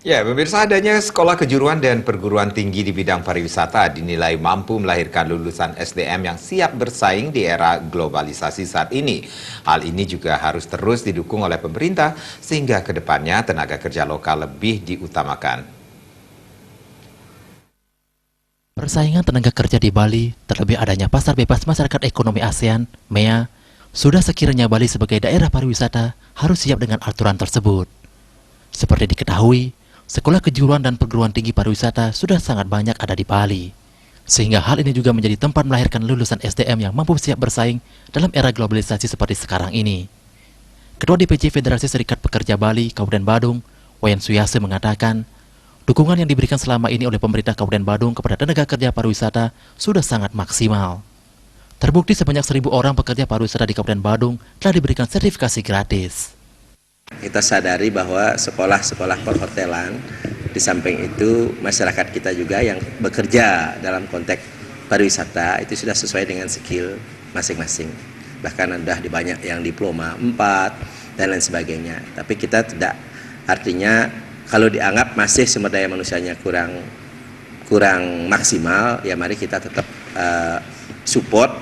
Ya, pemirsa, adanya sekolah kejuruan dan perguruan tinggi di bidang pariwisata dinilai mampu melahirkan lulusan SDM yang siap bersaing di era globalisasi saat ini. Hal ini juga harus terus didukung oleh pemerintah sehingga ke depannya tenaga kerja lokal lebih diutamakan. Persaingan tenaga kerja di Bali, terlebih adanya Pasar Bebas Masyarakat Ekonomi ASEAN, MEA, sudah sekiranya Bali sebagai daerah pariwisata harus siap dengan aturan tersebut. Seperti diketahui, sekolah kejuruan dan perguruan tinggi pariwisata sudah sangat banyak ada di Bali. Sehingga hal ini juga menjadi tempat melahirkan lulusan SDM yang mampu siap bersaing dalam era globalisasi seperti sekarang ini. Ketua DPJ Federasi Serikat Pekerja Bali, Kabupaten Badung, Wayan Suyase mengatakan, dukungan yang diberikan selama ini oleh pemerintah Kabupaten Badung kepada tenaga kerja pariwisata sudah sangat maksimal. Terbukti sebanyak 1.000 orang pekerja pariwisata di Kabupaten Badung telah diberikan sertifikasi gratis. Kita sadari bahwa sekolah-sekolah perhotelan, di samping itu masyarakat kita juga yang bekerja dalam konteks pariwisata itu sudah sesuai dengan skill masing-masing. Bahkan ada di banyak yang diploma 4 dan lain sebagainya. Tapi kita tidak, artinya kalau dianggap masih sumber daya manusianya kurang maksimal, ya mari kita tetap support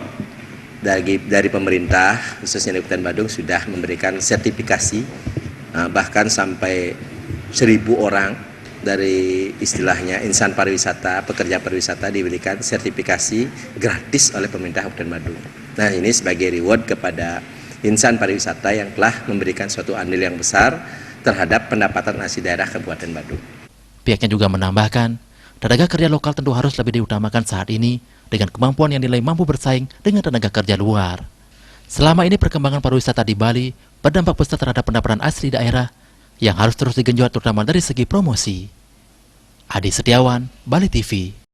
dari pemerintah, khususnya di Kabupaten Badung sudah memberikan sertifikasi bahkan sampai 1.000 orang dari istilahnya insan pariwisata, pekerja pariwisata diberikan sertifikasi gratis oleh pemerintah Kabupaten Badung. Nah, ini sebagai reward kepada insan pariwisata yang telah memberikan suatu andil yang besar terhadap pendapatan asli daerah Kabupaten Badung. Pihaknya juga menambahkan, tenaga kerja lokal tentu harus lebih diutamakan saat ini dengan kemampuan yang dinilai mampu bersaing dengan tenaga kerja luar. Selama ini perkembangan pariwisata di Bali berdampak besar terhadap pendapatan asli daerah yang harus terus digenjot terutama dari segi promosi. Adi Setiawan, Bali TV.